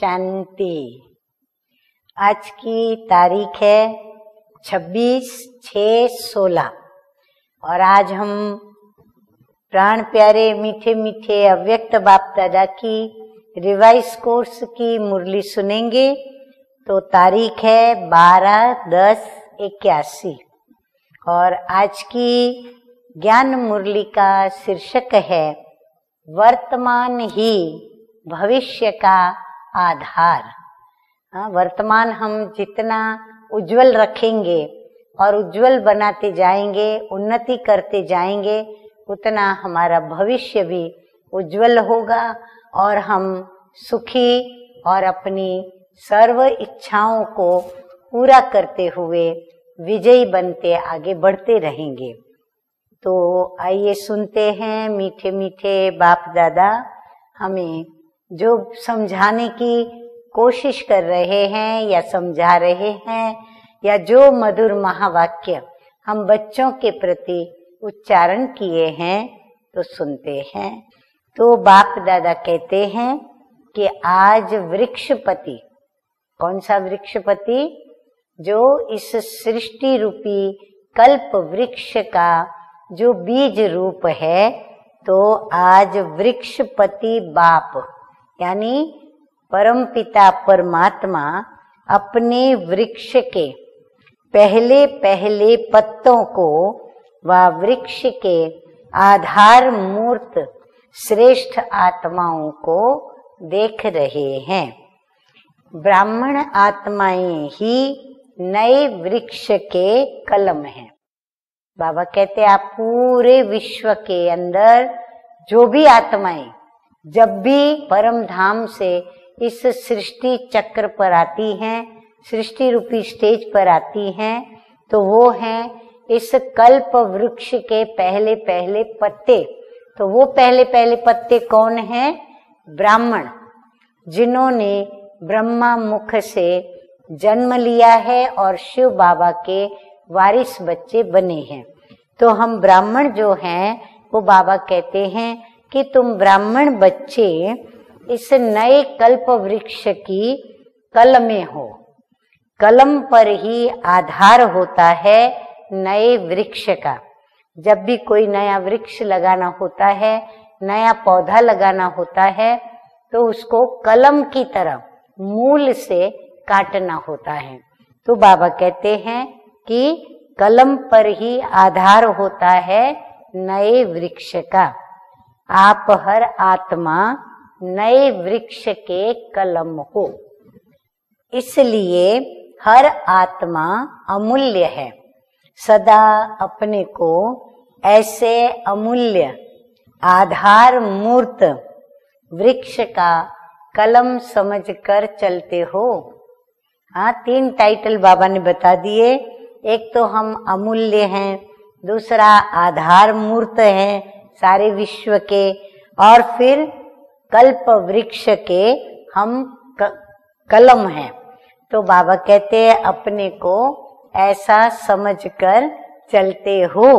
शांति। आज की तारीख है 26/6/16 और आज हम प्राण प्यारे मीठे मीठे अव्यक्त बाप दादा की रिवाइज कोर्स की मुरली सुनेंगे। तो तारीख है 12/10/81 और आज की ज्ञान मुरली का शीर्षक है वर्तमान ही भविष्य का आधार। वर्तमान हम जितना उज्जवल रखेंगे और उज्जवल बनाते जाएंगे, उन्नति करते जाएंगे, उतना हमारा भविष्य भी उज्जवल होगा और हम सुखी और अपनी सर्व इच्छाओं को पूरा करते हुए विजयी बनते आगे बढ़ते रहेंगे। तो आइए सुनते हैं मीठे मीठे बाप दादा हमें जो समझाने की कोशिश कर रहे हैं या समझा रहे हैं, या जो मधुर महावाक्य हम बच्चों के प्रति उच्चारण किए हैं तो सुनते हैं। तो बाप दादा कहते हैं कि आज वृक्षपति, कौन सा वृक्षपति? जो इस सृष्टि रूपी कल्प वृक्ष का जो बीज रूप है, तो आज वृक्षपति बाप यानी परमपिता परमात्मा अपने वृक्ष के पहले पहले पत्तों को व वृक्ष के आधार मूर्त श्रेष्ठ आत्माओं को देख रहे हैं। ब्राह्मण आत्माएं ही नए वृक्ष के कलम हैं। बाबा कहते आप पूरे विश्व के अंदर जो भी आत्माएं जब भी परम धाम से इस सृष्टि चक्र पर आती हैं, सृष्टि रूपी स्टेज पर आती हैं, तो वो हैं इस कल्प वृक्ष के पहले पहले पत्ते। तो वो पहले पहले पत्ते कौन हैं? ब्राह्मण, जिन्होंने ब्रह्मा मुख से जन्म लिया है और शिव बाबा के वारिस बच्चे बने हैं। तो हम ब्राह्मण जो हैं वो बाबा कहते हैं कि तुम ब्राह्मण बच्चे इस नए कल्प वृक्ष की कलमें हो। कलम पर ही आधार होता है नए वृक्ष का। जब भी कोई नया वृक्ष लगाना होता है, नया पौधा लगाना होता है, तो उसको कलम की तरह मूल से काटना होता है। तो बाबा कहते हैं कि कलम पर ही आधार होता है नए वृक्ष का। आप हर आत्मा नए वृक्ष के कलम हो, इसलिए हर आत्मा अमूल्य है। सदा अपने को ऐसे अमूल्य आधार मूर्त वृक्ष का कलम समझकर चलते हो। हाँ, 3 टाइटल बाबा ने बता दिए। एक तो हम अमूल्य हैं, दूसरा आधार मूर्त है सारे विश्व के, और फिर कल्प वृक्ष के हम कलम हैं। तो बाबा कहते हैं अपने को ऐसा समझकर चलते हो।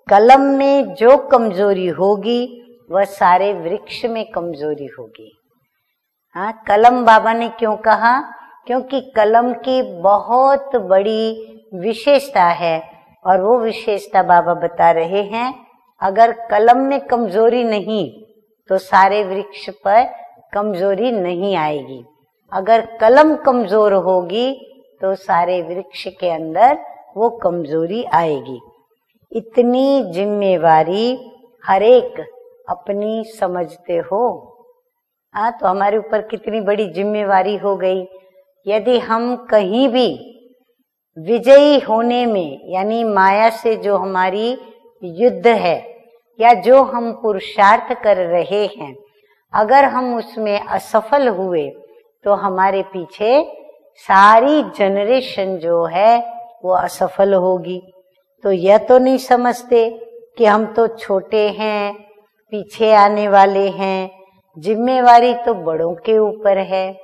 कलम में जो कमजोरी होगी वह सारे वृक्ष में कमजोरी होगी। हाँ, कलम बाबा ने क्यों कहा? क्योंकि कलम की बहुत बड़ी विशेषता है और वो विशेषता बाबा बता रहे हैं। अगर कलम में कमजोरी नहीं तो सारे वृक्ष पर कमजोरी नहीं आएगी। अगर कलम कमजोर होगी तो सारे वृक्ष के अंदर वो कमजोरी आएगी। इतनी जिम्मेवारी हरेक अपनी समझते हो। हाँ, तो हमारे ऊपर कितनी बड़ी जिम्मेवारी हो गई। यदि हम कहीं भी विजयी होने में, यानी माया से जो हमारी युद्ध है या जो हम पुरुषार्थ कर रहे हैं, अगर हम उसमें असफल हुए तो हमारे पीछे सारी जनरेशन जो है वो असफल होगी। तो यह तो नहीं समझते कि हम तो छोटे हैं, पीछे आने वाले हैं, जिम्मेवारी तो बड़ों के ऊपर है।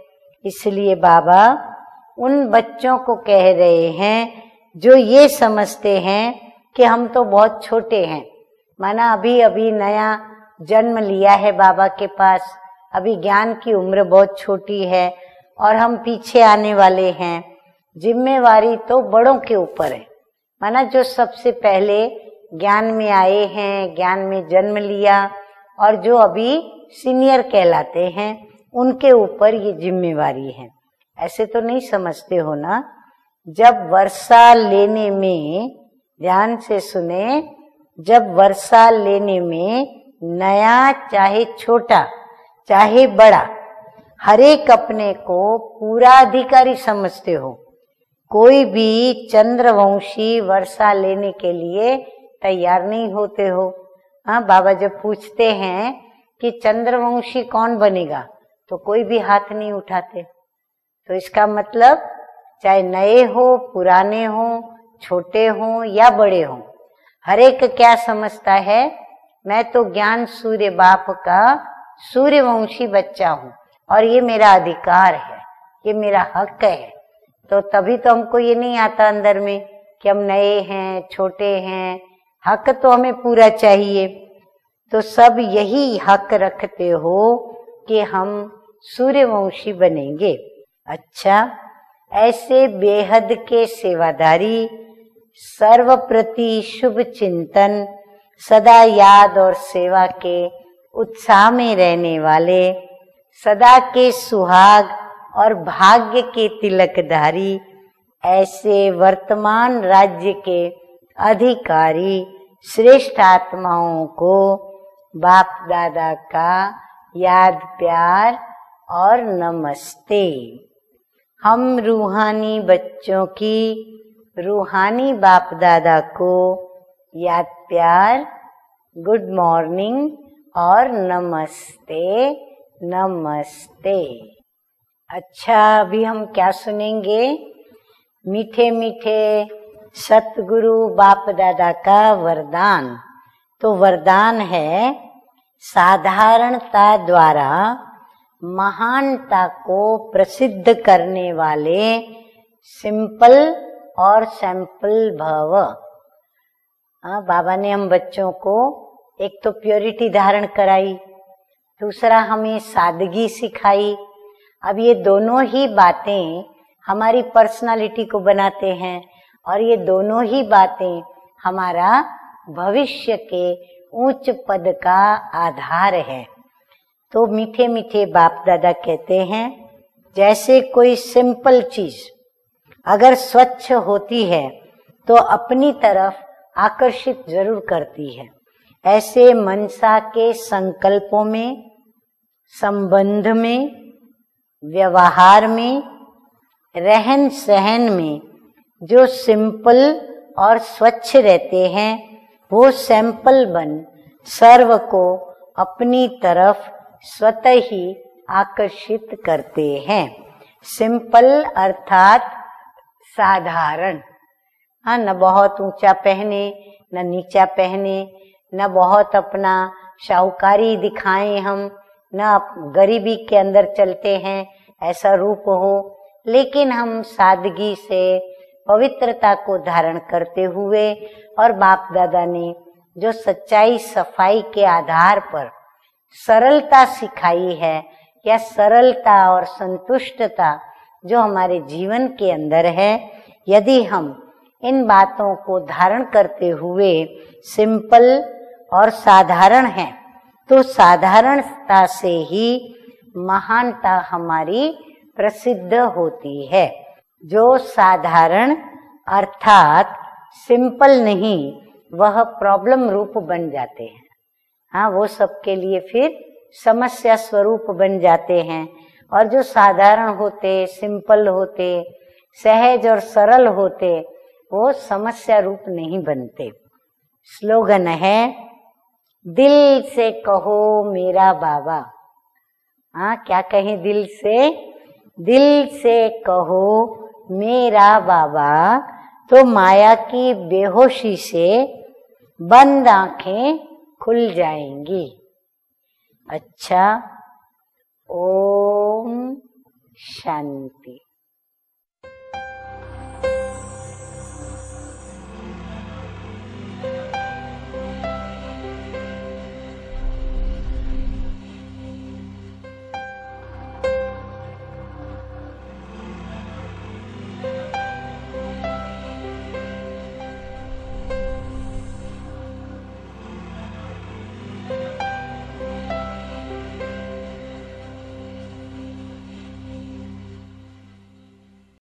इसलिए बाबा उन बच्चों को कह रहे हैं जो ये समझते हैं कि हम तो बहुत छोटे हैं, माना अभी अभी नया जन्म लिया है बाबा के पास, अभी ज्ञान की उम्र बहुत छोटी है और हम पीछे आने वाले हैं। जिम्मेवारी तो बड़ों के ऊपर है, माना जो सबसे पहले ज्ञान में आए हैं, ज्ञान में जन्म लिया और जो अभी सीनियर कहलाते हैं, उनके ऊपर ये जिम्मेवारी है। ऐसे तो नहीं समझते हो ना। जब वर्षा लेने में, ध्यान से सुने, जब वर्षा लेने में नया चाहे छोटा चाहे बड़ा, हर एक अपने को पूरा अधिकारी समझते हो। कोई भी चंद्रवंशी वर्षा लेने के लिए तैयार नहीं होते हो। हाँ, बाबा जब पूछते हैं कि चंद्रवंशी कौन बनेगा तो कोई भी हाथ नहीं उठाते। तो इसका मतलब चाहे नए हो, पुराने हो, छोटे हो या बड़े हो, हर एक क्या समझता है, मैं तो ज्ञान सूर्य बाप का सूर्यवंशी बच्चा हूँ और ये मेरा अधिकार है, ये मेरा हक है। तो तभी तो हमको ये नहीं आता अंदर में कि हम नए हैं, छोटे हैं, हक तो हमें पूरा चाहिए। तो सब यही हक रखते हो कि हम सूर्यवंशी बनेंगे। अच्छा, ऐसे बेहद के सेवादारी, सर्व प्रति शुभ चिंतन, सदा याद और सेवा के उत्साह में रहने वाले, सदा के सुहाग और भाग्य के तिलकधारी, ऐसे वर्तमान राज्य के अधिकारी श्रेष्ठ आत्माओं को बाप दादा का याद प्यार और नमस्ते। हम रूहानी बच्चों की रूहानी बाप दादा को याद प्यार, गुड मॉर्निंग और नमस्ते नमस्ते। अच्छा, अभी हम क्या सुनेंगे? मीठे मीठे सतगुरु बाप दादा का वरदान। तो वरदान है, साधारणता द्वारा महानता को प्रसिद्ध करने वाले सिंपल और सैंपल भव। बाबा ने हम बच्चों को एक तो प्योरिटी धारण कराई, दूसरा हमें सादगी सिखाई। अब ये दोनों ही बातें हमारी पर्सनालिटी को बनाते हैं और ये दोनों ही बातें हमारा भविष्य के उच्च पद का आधार है। तो मीठे मीठे बाप दादा कहते हैं, जैसे कोई सिंपल चीज अगर स्वच्छ होती है तो अपनी तरफ आकर्षित जरूर करती है, ऐसे मनसा के संकल्पों में, संबंध में, व्यवहार में, रहन सहन में जो सिंपल और स्वच्छ रहते हैं, वो सैंपल बन सर्व को अपनी तरफ स्वतः ही आकर्षित करते हैं। सिंपल अर्थात साधारण। हाँ, न बहुत ऊंचा पहने न नीचा पहने, न बहुत अपना शाहूकारी दिखाएं हम, न गरीबी के अंदर चलते हैं ऐसा रूप हो, लेकिन हम सादगी से पवित्रता को धारण करते हुए, और बाप दादा ने जो सच्चाई सफाई के आधार पर सरलता सिखाई है, या सरलता और संतुष्टता जो हमारे जीवन के अंदर है, यदि हम इन बातों को धारण करते हुए सिंपल और साधारण हैं, तो साधारणता से ही महानता हमारी प्रसिद्ध होती है। जो साधारण अर्थात सिंपल नहीं, वह प्रॉब्लम रूप बन जाते हैं। हाँ, वो सबके लिए फिर समस्या स्वरूप बन जाते हैं। और जो साधारण होते, सिंपल होते, सहज और सरल होते, वो समस्या रूप नहीं बनते। स्लोगन है, दिल से कहो मेरा बाबा। हाँ, क्या कहें दिल से? दिल से कहो मेरा बाबा, तो माया की बेहोशी से बंद आंखें खुल जाएंगी। अच्छा, ओम शांति।